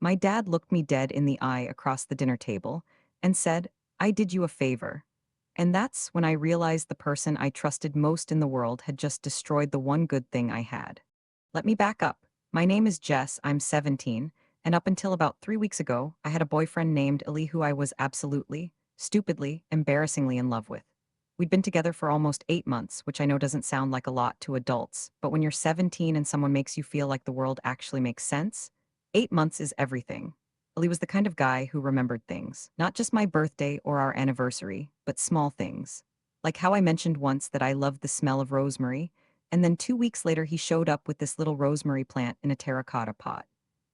My dad looked me dead in the eye across the dinner table and said, "I did you a favor." And that's when I realized the person I trusted most in the world had just destroyed the one good thing I had. Let me back up. My name is Jess, I'm 17, and up until about 3 weeks ago, I had a boyfriend named Ali who I was absolutely, stupidly, embarrassingly in love with. We'd been together for almost 8 months, which I know doesn't sound like a lot to adults, but when you're 17 and someone makes you feel like the world actually makes sense, 8 months is everything. Ali was the kind of guy who remembered things, not just my birthday or our anniversary, but small things. Like how I mentioned once that I loved the smell of rosemary, and then 2 weeks later he showed up with this little rosemary plant in a terracotta pot.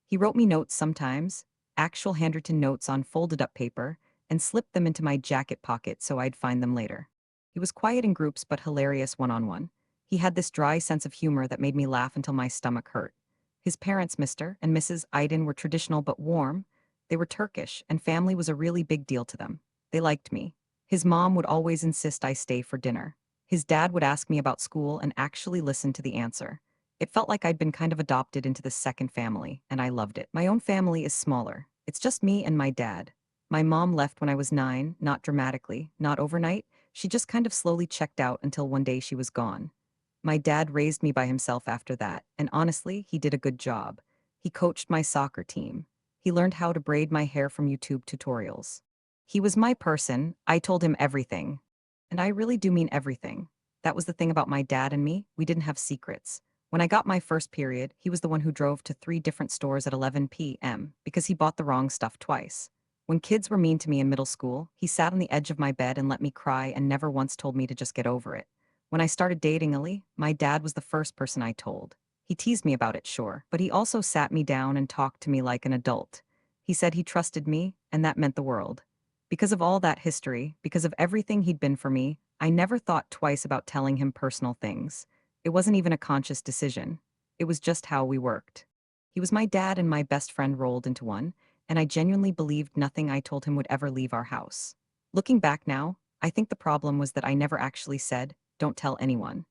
He wrote me notes sometimes, actual handwritten notes on folded up paper, and slipped them into my jacket pocket so I'd find them later. He was quiet in groups but hilarious one-on-one. He had this dry sense of humor that made me laugh until my stomach hurt. His parents, Mr. and Mrs. Aydin, were traditional but warm. They were Turkish, and family was a really big deal to them. They liked me. His mom would always insist I stay for dinner. His dad would ask me about school and actually listen to the answer. It felt like I'd been kind of adopted into this second family, and I loved it. My own family is smaller. It's just me and my dad. My mom left when I was 9, not dramatically, not overnight. She just kind of slowly checked out until one day she was gone. My dad raised me by himself after that, and honestly, he did a good job. He coached my soccer team. He learned how to braid my hair from YouTube tutorials. He was my person. I told him everything. And I really do mean everything. That was the thing about my dad and me. We didn't have secrets. When I got my first period, he was the one who drove to 3 different stores at 11 p.m. because he bought the wrong stuff twice. When kids were mean to me in middle school, he sat on the edge of my bed and let me cry and never once told me to just get over it. When I started dating Ali, my dad was the first person I told. He teased me about it, sure, but he also sat me down and talked to me like an adult. He said he trusted me, and that meant the world. Because of all that history, because of everything he'd been for me, I never thought twice about telling him personal things. It wasn't even a conscious decision. It was just how we worked. He was my dad and my best friend rolled into one, and I genuinely believed nothing I told him would ever leave our house. Looking back now, I think the problem was that I never actually said, "Don't tell anyone."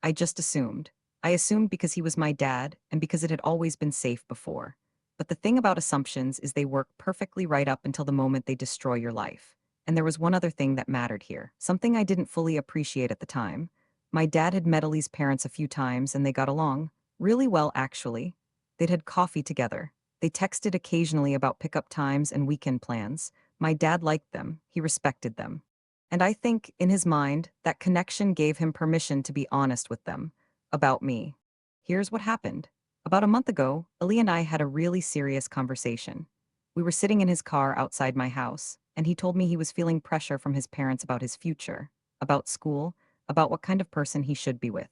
I just assumed. I assumed because he was my dad and because it had always been safe before. But the thing about assumptions is they work perfectly right up until the moment they destroy your life. And there was one other thing that mattered here, something I didn't fully appreciate at the time. My dad had met Ellie's parents a few times and they got along really well, actually. They'd had coffee together. They texted occasionally about pickup times and weekend plans. My dad liked them, he respected them. And I think, in his mind, that connection gave him permission to be honest with them about me. Here's what happened. About a month ago, Ali and I had a really serious conversation. We were sitting in his car outside my house, and he told me he was feeling pressure from his parents about his future, about school, about what kind of person he should be with.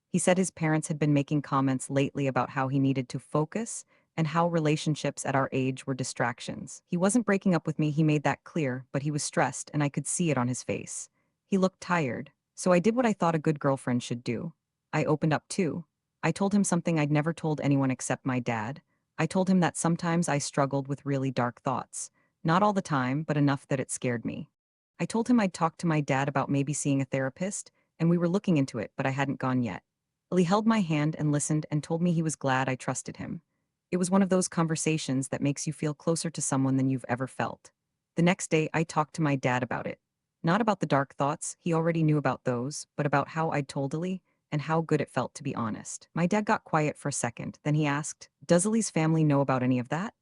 He said his parents had been making comments lately about how he needed to focus and how relationships at our age were distractions. He wasn't breaking up with me, he made that clear, but he was stressed and I could see it on his face. He looked tired, so I did what I thought a good girlfriend should do. I opened up too. I told him something I'd never told anyone except my dad. I told him that sometimes I struggled with really dark thoughts. Not all the time, but enough that it scared me. I told him I'd talked to my dad about maybe seeing a therapist, and we were looking into it, but I hadn't gone yet. He held my hand and listened and told me he was glad I trusted him. It was one of those conversations that makes you feel closer to someone than you've ever felt. The next day, I talked to my dad about it. Not about the dark thoughts, he already knew about those, but about how I'd told Ali and how good it felt to be honest. My dad got quiet for a second, then he asked, "Does Ali's family know about any of that?"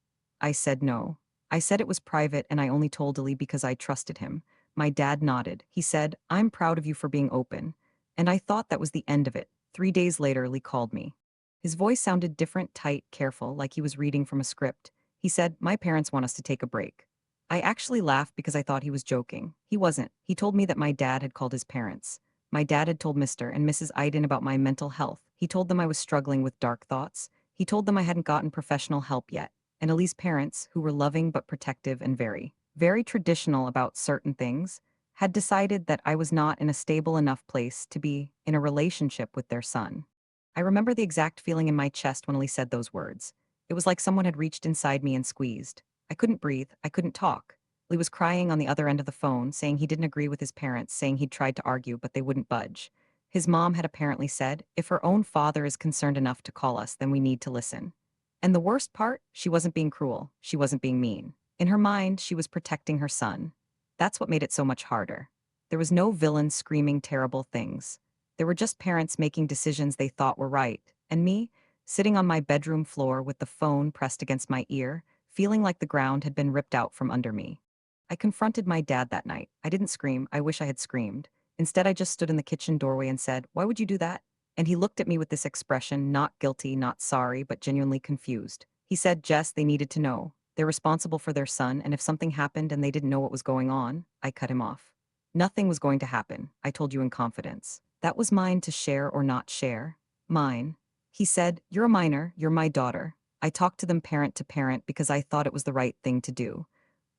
I said no. I said it was private and I only told Ali because I trusted him. My dad nodded. He said, "I'm proud of you for being open." And I thought that was the end of it. 3 days later, Lee called me. His voice sounded different, tight, careful, like he was reading from a script. He said, "My parents want us to take a break." I actually laughed because I thought he was joking. He wasn't. He told me that my dad had called his parents. My dad had told Mr. and Mrs. Aydin about my mental health. He told them I was struggling with dark thoughts. He told them I hadn't gotten professional help yet. And Ali's parents, who were loving but protective and very traditional about certain things, had decided that I was not in a stable enough place to be in a relationship with their son. I remember the exact feeling in my chest when Ali said those words. It was like someone had reached inside me and squeezed. I couldn't breathe, I couldn't talk. Lee was crying on the other end of the phone, saying he didn't agree with his parents, saying he'd tried to argue, but they wouldn't budge. His mom had apparently said, "If her own father is concerned enough to call us, then we need to listen." And the worst part, she wasn't being cruel. She wasn't being mean. In her mind, she was protecting her son. That's what made it so much harder. There was no villain screaming terrible things. There were just parents making decisions they thought were right, and me, sitting on my bedroom floor with the phone pressed against my ear, feeling like the ground had been ripped out from under me. I confronted my dad that night. I didn't scream. I wish I had screamed. Instead, I just stood in the kitchen doorway and said, "Why would you do that?" And he looked at me with this expression, not guilty, not sorry, but genuinely confused. He said, "Jess, they needed to know. They're responsible for their son, and if something happened and they didn't know what was going on," I cut him off. "Nothing was going to happen, I told you in confidence. That was mine to share or not share. Mine." He said, "You're a minor, you're my daughter. I talked to them parent to parent because I thought it was the right thing to do."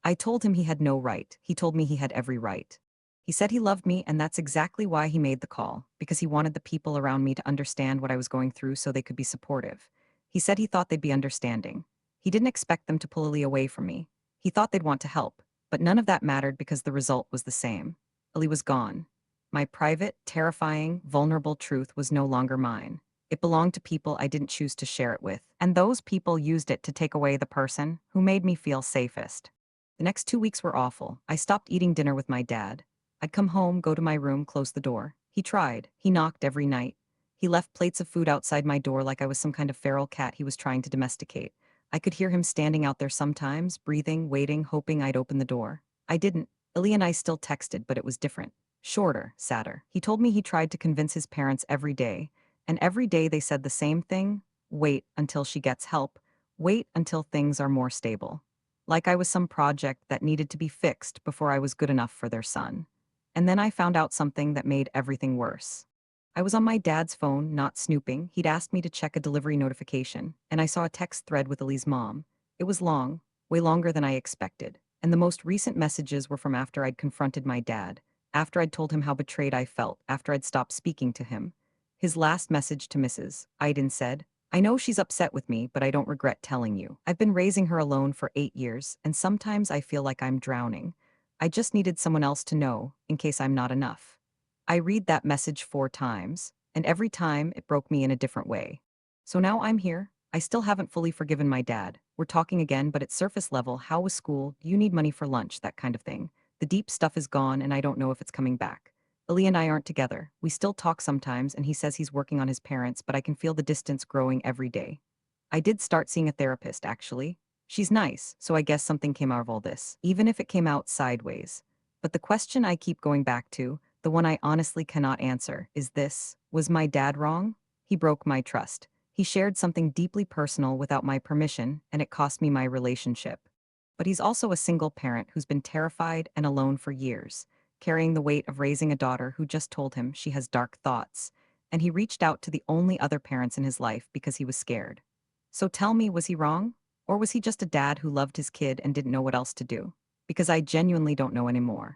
I told him he had no right. He told me he had every right. He said he loved me, and that's exactly why he made the call, because he wanted the people around me to understand what I was going through so they could be supportive. He said he thought they'd be understanding. He didn't expect them to pull Ali away from me. He thought they'd want to help, but none of that mattered because the result was the same. Ali was gone. My private, terrifying, vulnerable truth was no longer mine. It belonged to people I didn't choose to share it with, and those people used it to take away the person who made me feel safest. The next 2 weeks were awful. I stopped eating dinner with my dad. I'd come home, go to my room, close the door. He tried. He knocked every night. He left plates of food outside my door like I was some kind of feral cat he was trying to domesticate. I could hear him standing out there sometimes, breathing, waiting, hoping I'd open the door. I didn't. Ali and I still texted, but it was different. Shorter, sadder. He told me he tried to convince his parents every day, and every day they said the same thing: wait until she gets help. Wait until things are more stable. Like I was some project that needed to be fixed before I was good enough for their son. And then I found out something that made everything worse. I was on my dad's phone, not snooping. He'd asked me to check a delivery notification, and I saw a text thread with Ali's mom. It was long, way longer than I expected, and the most recent messages were from after I'd confronted my dad, after I'd told him how betrayed I felt, after I'd stopped speaking to him. His last message to Mrs. Iden said, "I know she's upset with me, but I don't regret telling you. I've been raising her alone for 8 years, and sometimes I feel like I'm drowning. I just needed someone else to know, in case I'm not enough." I read that message 4 times, and every time it broke me in a different way. So now I'm here. I still haven't fully forgiven my dad. We're talking again, but at surface level, how was school? Do you need money for lunch? That kind of thing. The deep stuff is gone, and I don't know if it's coming back. Ali and I aren't together. We still talk sometimes, and he says he's working on his parents, but I can feel the distance growing every day. I did start seeing a therapist, actually. She's nice, so I guess something came out of all this, even if it came out sideways. But the question I keep going back to, the one I honestly cannot answer, is this: was my dad wrong? He broke my trust. He shared something deeply personal without my permission, and it cost me my relationship. But he's also a single parent who's been terrified and alone for years, carrying the weight of raising a daughter who just told him she has dark thoughts, and he reached out to the only other parents in his life because he was scared. So tell me, was he wrong? Or was he just a dad who loved his kid and didn't know what else to do? Because I genuinely don't know anymore.